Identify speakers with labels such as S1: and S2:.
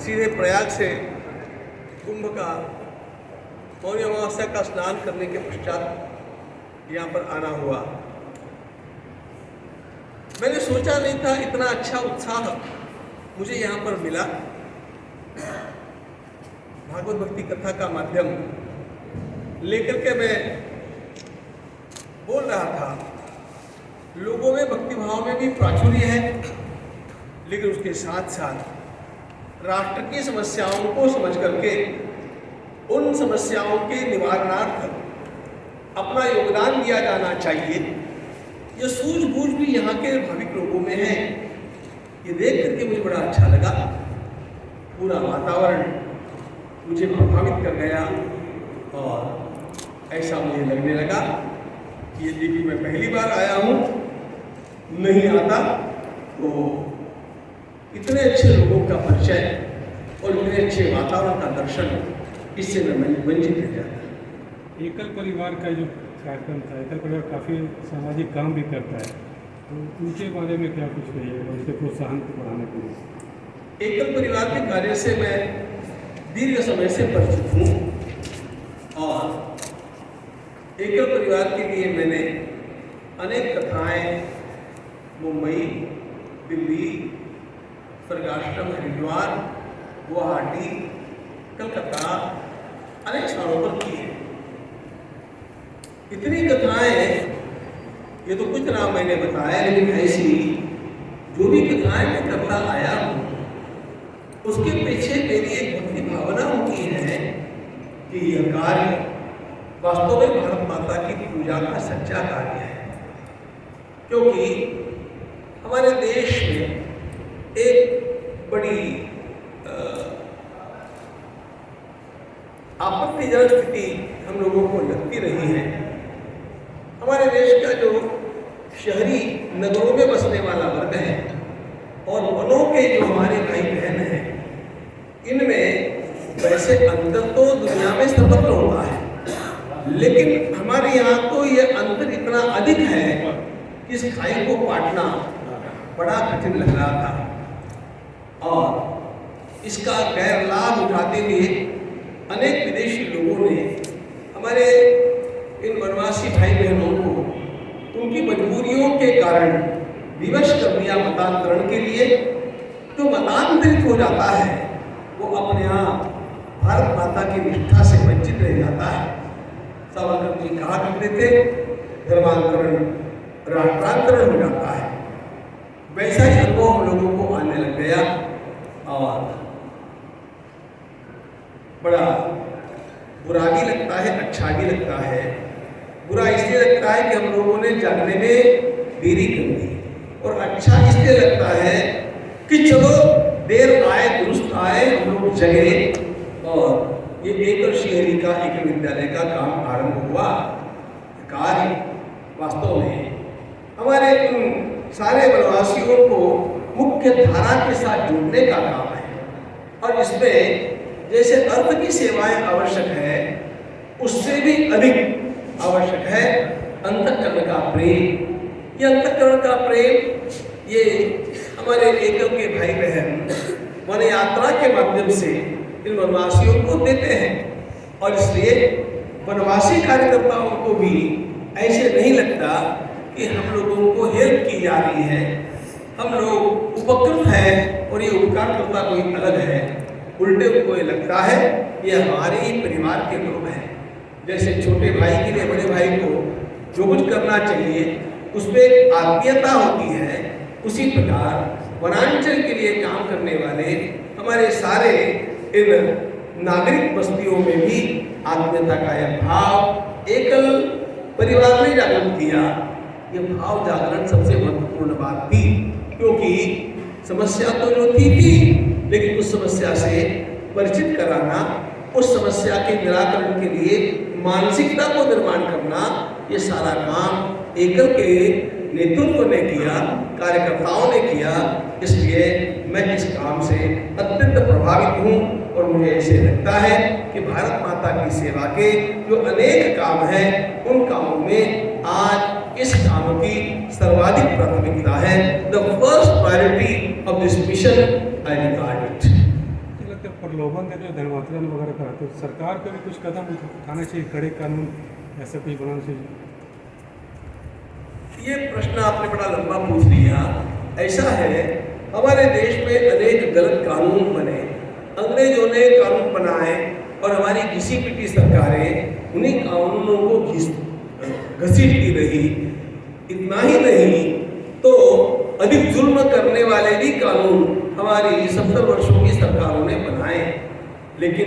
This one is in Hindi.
S1: सीधे प्रयाग से कुंभ का मौनी अमावस्या का स्नान करने के पश्चात यहाँ पर आना हुआ। मैंने सोचा नहीं था इतना अच्छा उत्साह मुझे यहाँ पर मिला। भागवत भक्ति कथा का माध्यम लेकर के मैं बोल रहा था। लोगों में भक्ति भाव में भी प्राचुर्य है, लेकिन उसके साथ साथ राष्ट्र की समस्याओं को समझ करके उन समस्याओं के निवारणार्थ अपना योगदान दिया जाना चाहिए। यह सूझबूझ भी यहाँ के भाविक लोगों में है। ये देख करके मुझे बड़ा अच्छा लगा। पूरा वातावरण मुझे प्रभावित कर गया और ऐसा मुझे लगने लगा कि यदि कि मैं पहली बार आया हूँ, नहीं आता तो इतने अच्छे लोगों का परिचय और इतने अच्छे वातावरण का दर्शन इससे मैं वंचित रह जाता।
S2: एकल परिवार का जो कार्यक्रम था, एकल परिवार काफ़ी सामाजिक काम भी करता है, तो उनके बारे में क्या कुछ कहिएगा, उनके प्रोत्साहन को बढ़ाने के लिए?
S1: एकल परिवार के कार्य से मैं दीर्घ समय से परिचित हूँ और एकल परिवार के लिए मैंने अनेक कथाएं मुंबई, दिल्ली, स्वर्गाश्रम, हरिद्वार, गुवाहाटी, कलकत्ता अनेक स्थानों पर की है। इतनी कथाएं, ये तो कुछ नाम मैंने बताया, लेकिन ऐसी जो भी कथाएं मैं करता आया हूँ उसके पीछे मेरी एक भक्ति भावना होती है कि यह कार्य वास्तव में भारत माता की पूजा का सच्चा कार्य है। क्योंकि हमारे देश में एक बड़ी आपत्तिजनक स्थिति हम लोगों को लगती रही है। हमारे देश का जो शहरी नगरों में बसने वाला वर्ग है और वनों के जो हमारे भाई बहन हैं, इनमें वैसे अंतर तो दुनिया में सर्वत्र होता है, लेकिन हमारे यहाँ तो ये अंतर इतना अधिक है कि इस खाई को पाटना बड़ा कठिन लग रहा था और इसका गैर लाभ उठाते हुए अनेक विदेशी लोगों ने हमारे इन वनवासी भाई बहनों को उनकी मजबूरियों के कारण विवश कर दिया मतांतरण के लिए। जो मतांतरित हो जाता है वो अपने आप भारत माता की निष्ठा से वंचित रह जाता है। सावरकर जी कहा करते थे, धर्मांतरण राष्ट्रांतरण हो जाता है। वैसा ही अनुभव हम लोगों को आने लग गया और बड़ा बुरा भी लगता है, अच्छा भी लगता है। बुरा इसलिए लगता है कि हम लोगों ने जागने में देरी कर दी, और अच्छा इसलिए लगता है कि चलो देर आए दुरुस्त आए, हम लोग जगे और ये एकल शहरी का एक विद्यालय का काम आरंभ हुआ। कार्य वास्तव में हमारे उन सारे वनवासियों को मुख्य धारा के साथ जोड़ने का काम है। और इसमें जैसे अर्थ की सेवाएं आवश्यक है, उससे भी अधिक आवश्यक है अंतःकरण का प्रेम। ये अंतःकरण का प्रेम ये हमारे एकल के भाई बहन वन यात्रा के माध्यम से इन वनवासियों को देते हैं। और इसलिए वनवासी कार्यकर्ताओं को भी ऐसे नहीं लगता कि हम लोगों को हेल्प की जा रही है, हम लोग उपकृत हैं और ये उपकारकर्ता कोई अलग है। उल्टे उनको ये लगता है ये हमारे ही परिवार के लोग हैं। जैसे छोटे भाई के लिए बड़े भाई को जो कुछ करना चाहिए उसमें आत्मीयता होती है, उसी प्रकार वनांचल के लिए काम करने वाले हमारे सारे इन नागरिक बस्तियों में भी आत्मीयता का यह भाव एकल परिवार ने जागृत किया। ये भाव जागरण सबसे महत्वपूर्ण बात थी, क्योंकि समस्या तो जो थी, लेकिन उस समस्या से परिचित कराना, उस समस्या के निराकरण के लिए मानसिकता को निर्माण करना, ये सारा काम एकल के नेतृत्व ने किया, कार्यकर्ताओं ने किया। इसलिए मैं इस काम से अत्यंत प्रभावित हूँ और मुझे ऐसे लगता है कि भारत माता की सेवा के जो अनेक काम हैं, उन कामों में आज इस काम की सर्वाधिक प्राथमिकता है। The first priority of this mission I regard it.
S2: के प्रलोभन देते धर्मांतरण वगैरह कराते, तो सरकार को भी कुछ कदम उठाना चाहिए, कड़े कानून ऐसा कुछ बनाना चाहिए।
S1: ये प्रश्न आपने बड़ा लंबा पूछ लिया। ऐसा है, हमारे देश में अनेक गलत कानून बने, अंग्रेजों ने कानून बनाए और हमारी घिसी पिटी सरकारें उन्हीं कानूनों को घसीटती रही। इतना ही नहीं तो अधिक जुल्म करने वाले भी कानून हमारी 70 वर्षों की सरकारों ने बनाए, लेकिन